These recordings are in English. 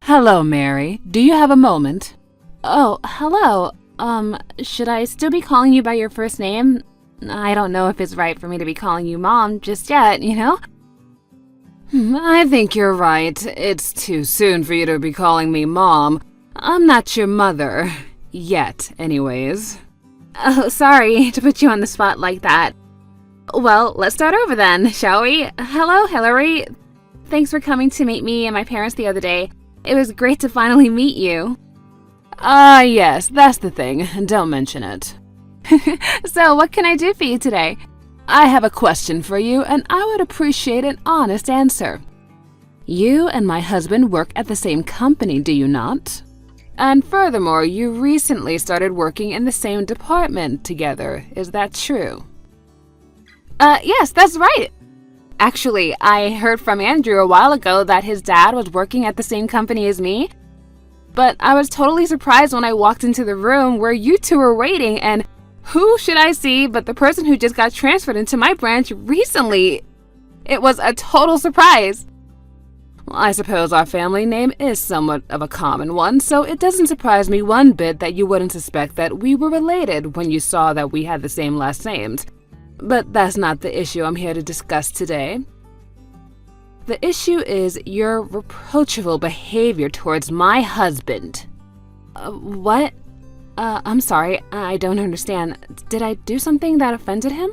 Hello, Mary. Do you have a moment? Oh, hello. Should I still be calling you by your first name? I don't know if it's right for me to be calling you Mom just yet, you know? I think you're right. It's too soon for you to be calling me Mom. I'm not your mother. Yet, anyways. Oh, sorry to put you on the spot like that. Well, let's start over then, shall we? Hello, Hillary. Thanks for coming to meet me and my parents the other day. It was great to finally meet you. Ah, yes, that's the thing. Don't mention it. So, what can I do for you today? I have a question for you, and I would appreciate an honest answer. You and my husband work at the same company, do you not? And furthermore, you recently started working in the same department together. Is that true? Yes, that's right. Actually, I heard from Andrew a while ago that his dad was working at the same company as me. But I was totally surprised when I walked into the room where you two were waiting, and who should I see but the person who just got transferred into my branch recently? It was a total surprise. Well, I suppose our family name is somewhat of a common one, so it doesn't surprise me one bit that you wouldn't suspect that we were related when you saw that we had the same last names. But that's not the issue I'm here to discuss today. The issue is your reproachful behavior towards my husband. What? I'm sorry, I don't understand. Did I do something that offended him?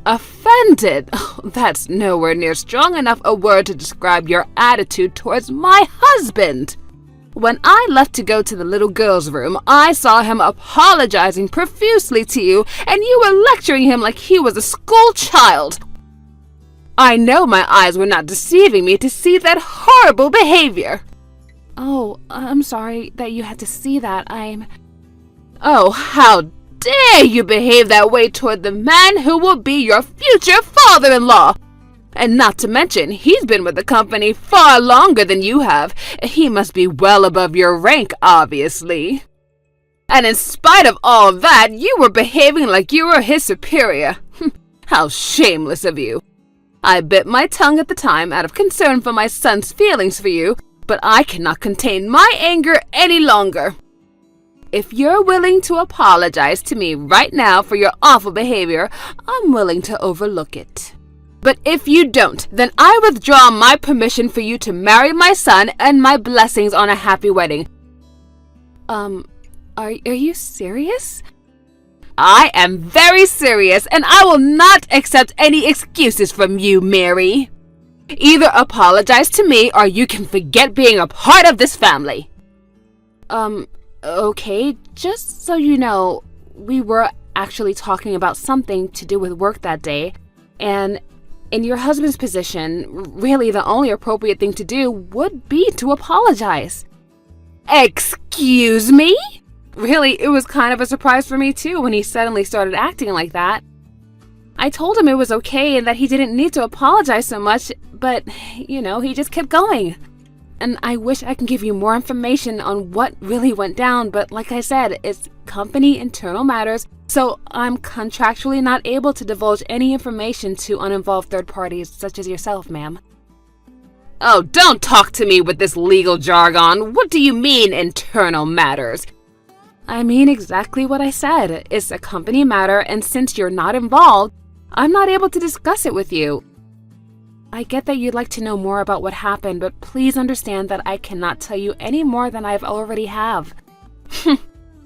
Offended? Oh, that's nowhere near strong enough a word to describe your attitude towards my husband. When I left to go to the little girl's room, I saw him apologizing profusely to you, and you were lecturing him like he was a school child. I know my eyes were not deceiving me to see that horrible behavior. Oh, I'm sorry that you had to see that. Oh, how dare you behave that way toward the man who will be your future father-in-law! And not to mention, he's been with the company far longer than you have. He must be well above your rank, obviously. And in spite of all that, you were behaving like you were his superior. How shameless of you. I bit my tongue at the time out of concern for my son's feelings for you, but I cannot contain my anger any longer. If you're willing to apologize to me right now for your awful behavior, I'm willing to overlook it. But if you don't, then I withdraw my permission for you to marry my son and my blessings on a happy wedding. Are you serious? I am very serious, and I will not accept any excuses from you, Mary. Either apologize to me or you can forget being a part of this family. Okay, just so you know, we were actually talking about something to do with work that day, and in your husband's position, really the only appropriate thing to do would be to apologize. Excuse me? Really, it was kind of a surprise for me too when he suddenly started acting like that. I told him it was okay and that he didn't need to apologize so much, but, he just kept going. And I wish I could give you more information on what really went down, but like I said, it's company internal matters, so I'm contractually not able to divulge any information to uninvolved third parties such as yourself, ma'am. Oh, don't talk to me with this legal jargon. What do you mean, internal matters? I mean exactly what I said. It's a company matter, and since you're not involved, I'm not able to discuss it with you. I get that you'd like to know more about what happened, but please understand that I cannot tell you any more than I've already have.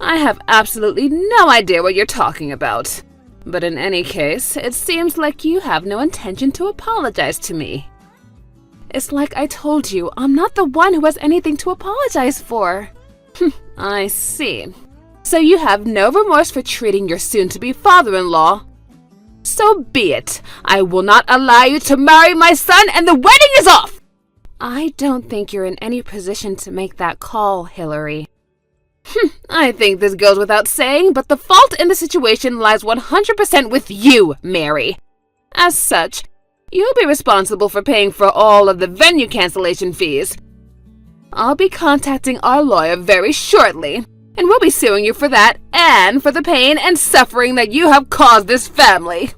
I have absolutely no idea what you're talking about. But in any case, it seems like you have no intention to apologize to me. It's like I told you, I'm not the one who has anything to apologize for. I see. So you have no remorse for treating your soon-to-be father-in-law. So be it. I will not allow you to marry my son, and the wedding is off! I don't think you're in any position to make that call, Hillary. I think this goes without saying, but the fault in the situation lies 100% with you, Mary. As such, you'll be responsible for paying for all of the venue cancellation fees. I'll be contacting our lawyer very shortly, and we'll be suing you for that and for the pain and suffering that you have caused this family.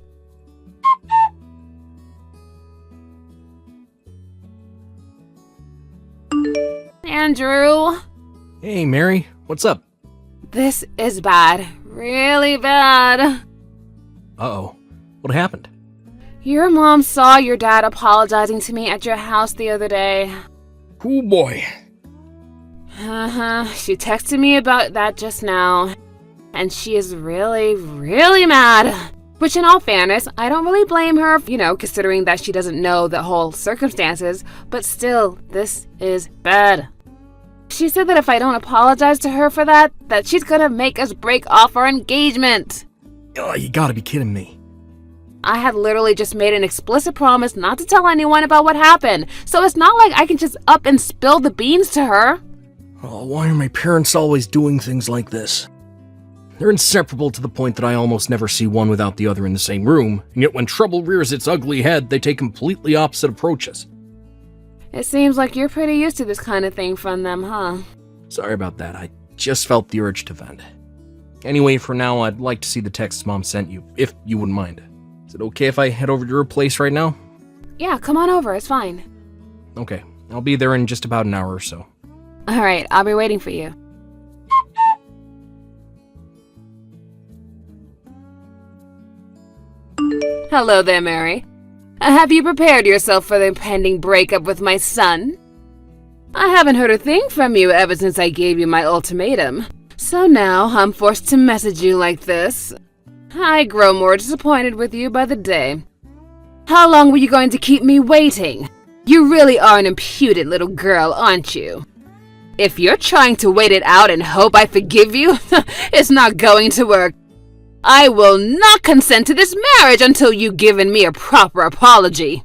Andrew. Hey, Mary. What's up? This is bad. Really bad. Uh-oh. What happened? Your mom saw your dad apologizing to me at your house the other day. Oh, boy. She texted me about that just now. And she is really, really mad. Which, in all fairness, I don't really blame her, considering that she doesn't know the whole circumstances. But still, this is bad. She said that if I don't apologize to her for that she's gonna make us break off our engagement. Oh, you gotta be kidding me. I had literally just made an explicit promise not to tell anyone about what happened, so it's not like I can just up and spill the beans to her. Oh, why are my parents always doing things like this? They're inseparable to the point that I almost never see one without the other in the same room, and yet when trouble rears its ugly head, they take completely opposite approaches. It seems like you're pretty used to this kind of thing from them, huh? Sorry about that, I just felt the urge to vent. Anyway, for now, I'd like to see the text Mom sent you, if you wouldn't mind. Is it okay if I head over to your place right now? Yeah, come on over, it's fine. Okay, I'll be there in just about an hour or so. Alright, I'll be waiting for you. Hello there, Mary. Have you prepared yourself for the impending breakup with my son? I haven't heard a thing from you ever since I gave you my ultimatum. So now I'm forced to message you like this. I grow more disappointed with you by the day. How long were you going to keep me waiting? You really are an impudent little girl, aren't you? If you're trying to wait it out and hope I forgive you, it's not going to work. I will not consent to this marriage until you've given me a proper apology.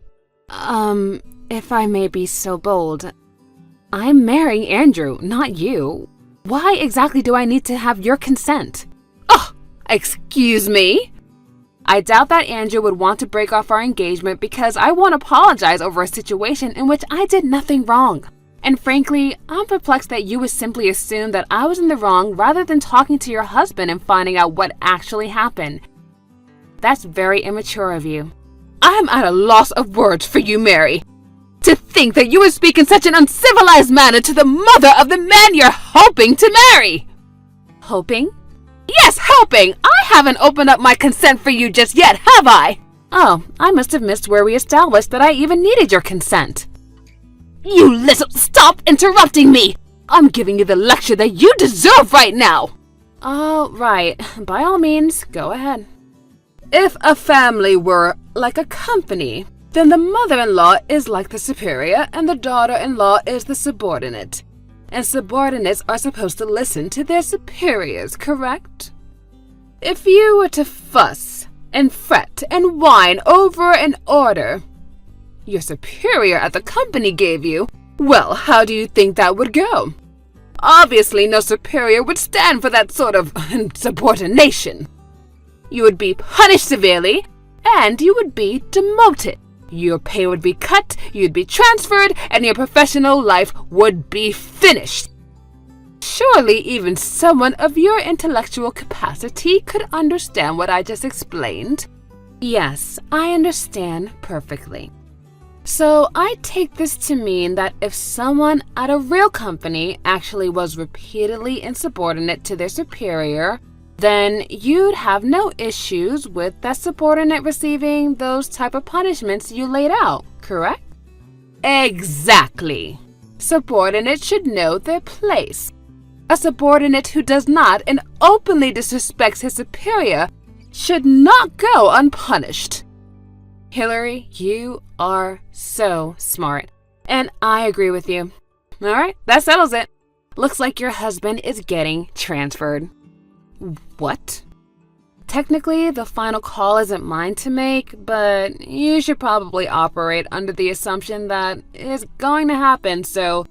If I may be so bold, I'm marrying Andrew, not you. Why exactly do I need to have your consent? Oh, excuse me? I doubt that Andrew would want to break off our engagement because I won't apologize over a situation in which I did nothing wrong. And frankly, I'm perplexed that you would simply assume that I was in the wrong rather than talking to your husband and finding out what actually happened. That's very immature of you. I'm at a loss of words for you, Mary. To think that you would speak in such an uncivilized manner to the mother of the man you're hoping to marry. Hoping? Yes, hoping! I haven't opened up my consent for you just yet, have I? Oh, I must have missed where we established that I even needed your consent. You little— Stop interrupting me! I'm giving you the lecture that you deserve right now! Oh, right. By all means, go ahead. If a family were like a company, then the mother-in-law is like the superior and the daughter-in-law is the subordinate. And subordinates are supposed to listen to their superiors, correct? If you were to fuss and fret and whine over an order your superior at the company gave you, well, how do you think that would go? Obviously, no superior would stand for that sort of insubordination. You would be punished severely, and you would be demoted. Your pay would be cut, you'd be transferred, and your professional life would be finished. Surely even someone of your intellectual capacity could understand what I just explained. Yes, I understand perfectly. So I take this to mean that if someone at a real company actually was repeatedly insubordinate to their superior, then you'd have no issues with that subordinate receiving those type of punishments you laid out, correct? Exactly. Subordinates should know their place. A subordinate who does not and openly disrespects his superior should not go unpunished. Hillary, you are so smart. And I agree with you. Alright, that settles it. Looks like your husband is getting transferred. What? Technically, the final call isn't mine to make, but you should probably operate under the assumption that it's going to happen, so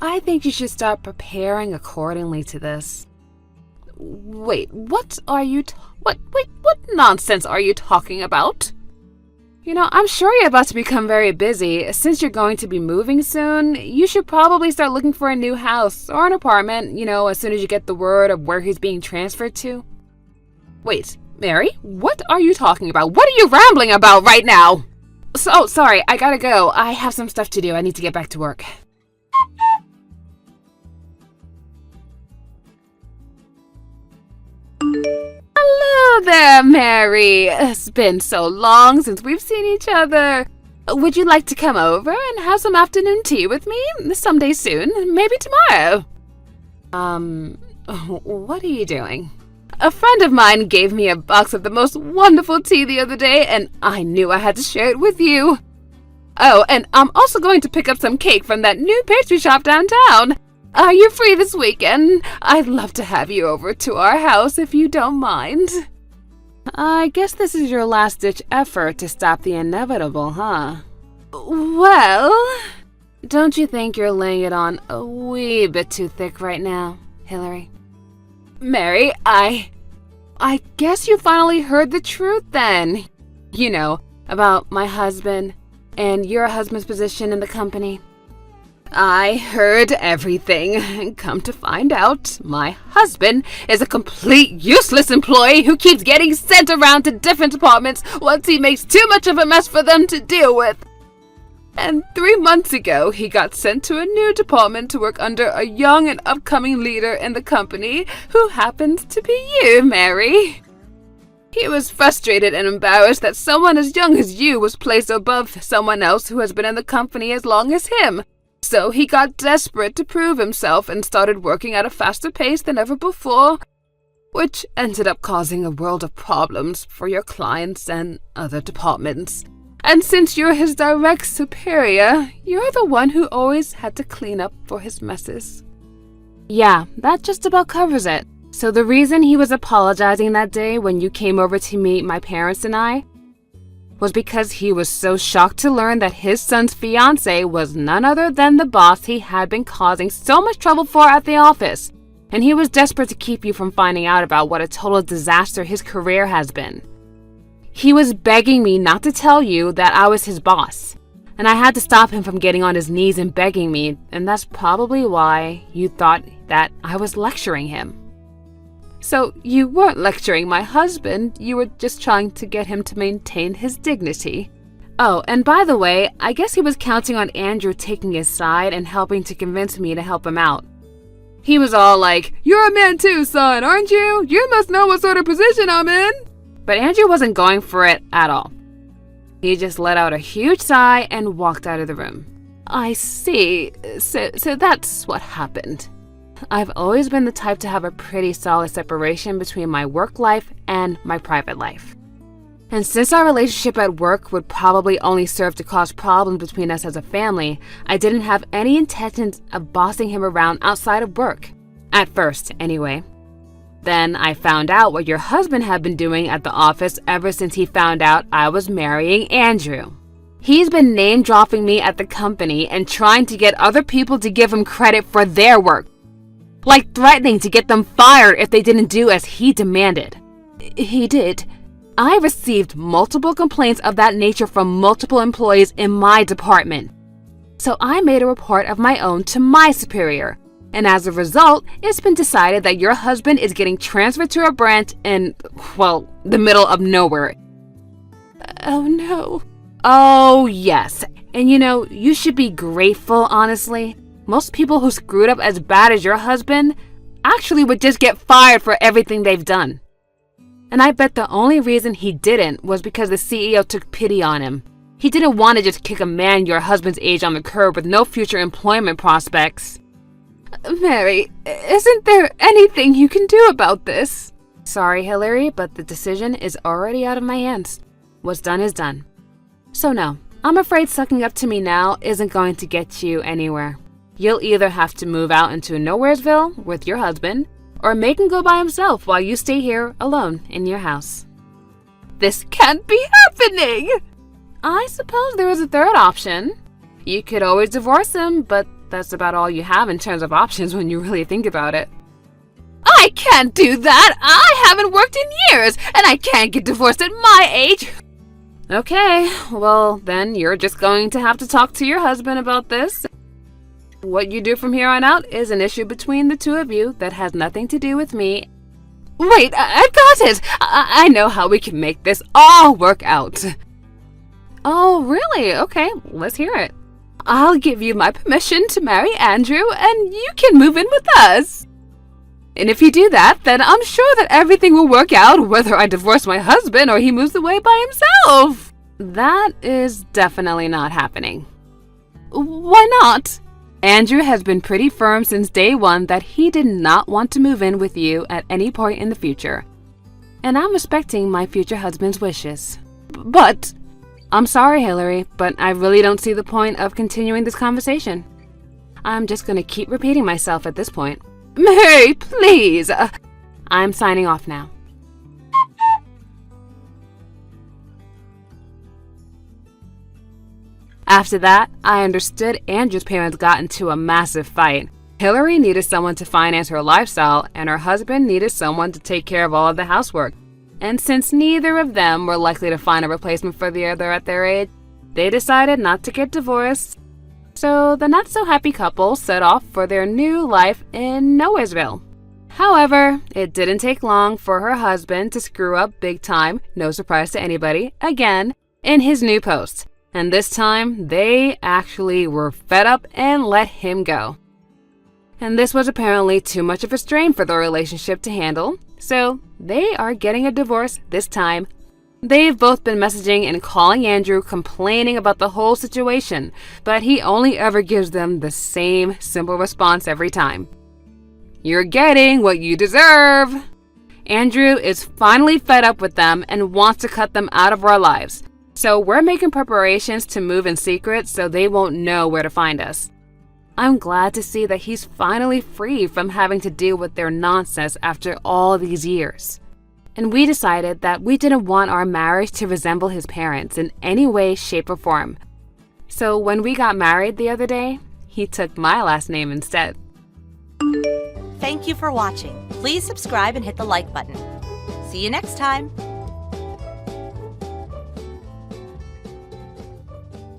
I think you should start preparing accordingly to this. Wait, what nonsense are you talking about? I'm sure you're about to become very busy. Since you're going to be moving soon, you should probably start looking for a new house or an apartment, as soon as you get the word of where he's being transferred to. Wait, Mary, what are you talking about? What are you rambling about right now? Sorry, I gotta go. I have some stuff to do. I need to get back to work. Hello there, Mary. It's been so long since we've seen each other. Would you like to come over and have some afternoon tea with me someday soon? Maybe tomorrow. What are you doing? A friend of mine gave me a box of the most wonderful tea the other day, and I knew I had to share it with you. Oh, and I'm also going to pick up some cake from that new pastry shop downtown. Are you free this weekend? I'd love to have you over to our house if you don't mind. I guess this is your last-ditch effort to stop the inevitable, huh? Well, don't you think you're laying it on a wee bit too thick right now, Hillary? Mary, I guess you finally heard the truth then. You know, about my husband and your husband's position in the company. I heard everything. Come to find out, my husband is a complete useless employee who keeps getting sent around to different departments once he makes too much of a mess for them to deal with. And 3 months ago, he got sent to a new department to work under a young and upcoming leader in the company who happens to be you, Mary. He was frustrated and embarrassed that someone as young as you was placed above someone else who has been in the company as long as him. So he got desperate to prove himself and started working at a faster pace than ever before, which ended up causing a world of problems for your clients and other departments. And since you're his direct superior, you're the one who always had to clean up for his messes. Yeah, that just about covers it. So the reason he was apologizing that day when you came over to meet my parents and I was because he was so shocked to learn that his son's fiancée was none other than the boss he had been causing so much trouble for at the office. And he was desperate to keep you from finding out about what a total disaster his career has been. He was begging me not to tell you that I was his boss. And I had to stop him from getting on his knees and begging me, and that's probably why you thought that I was lecturing him. So you weren't lecturing my husband, you were just trying to get him to maintain his dignity. Oh, and by the way, I guess he was counting on Andrew taking his side and helping to convince me to help him out. He was all like, "You're a man too, son, aren't you? You must know what sort of position I'm in." But Andrew wasn't going for it at all. He just let out a huge sigh and walked out of the room. I see. So that's what happened. I've always been the type to have a pretty solid separation between my work life and my private life. And since our relationship at work would probably only serve to cause problems between us as a family, I didn't have any intentions of bossing him around outside of work. At first, anyway. Then I found out what your husband had been doing at the office ever since he found out I was marrying Andrew. He's been name-dropping me at the company and trying to get other people to give him credit for their work. Like threatening to get them fired if they didn't do as he demanded. He did. I received multiple complaints of that nature from multiple employees in my department. So I made a report of my own to my superior. And as a result, it's been decided that your husband is getting transferred to a branch in, well, the middle of nowhere. Oh no. Oh yes. And you know, you should be grateful, honestly. Most people who screwed up as bad as your husband actually would just get fired for everything they've done. And I bet the only reason he didn't was because the CEO took pity on him. He didn't want to just kick a man your husband's age on the curb with no future employment prospects. Mary, isn't there anything you can do about this? Sorry, Hillary, but the decision is already out of my hands. What's done is done. So no, I'm afraid sucking up to me now isn't going to get you anywhere. You'll either have to move out into Nowheresville with your husband, or make him go by himself while you stay here alone in your house. This can't be happening! I suppose there is a third option. You could always divorce him, but that's about all you have in terms of options when you really think about it. I can't do that! I haven't worked in years, and I can't get divorced at my age! Okay, well then you're just going to have to talk to your husband about this. What you do from here on out is an issue between the two of you that has nothing to do with me. Wait, I've got it! I know how we can make this all work out. Oh, really? Okay, let's hear it. I'll give you my permission to marry Andrew, and you can move in with us. And if you do that, then I'm sure that everything will work out, whether I divorce my husband or he moves away by himself. That is definitely not happening. Why not? Andrew has been pretty firm since day one that he did not want to move in with you at any point in the future. And I'm respecting my future husband's wishes. But, I'm sorry, Hillary, but I really don't see the point of continuing this conversation. I'm just gonna keep repeating myself at this point. Mary, please! I'm signing off now. After that, I understood Andrew's parents got into a massive fight. Hillary needed someone to finance her lifestyle, and her husband needed someone to take care of all of the housework. And since neither of them were likely to find a replacement for the other at their age, they decided not to get divorced. So the not-so-happy couple set off for their new life in Nowheresville. However, it didn't take long for her husband to screw up big time, no surprise to anybody, again, in his new post. And this time, they actually were fed up and let him go. And this was apparently too much of a strain for the relationship to handle, so they are getting a divorce this time. They've both been messaging and calling Andrew complaining about the whole situation, but he only ever gives them the same simple response every time. You're getting what you deserve. Andrew is finally fed up with them and wants to cut them out of our lives. So we're making preparations to move in secret so they won't know where to find us. I'm glad to see that he's finally free from having to deal with their nonsense after all these years. And we decided that we didn't want our marriage to resemble his parents in any way, shape, or form. So when we got married the other day, he took my last name instead. Thank you for watching. Please subscribe and hit the like button. See you next time.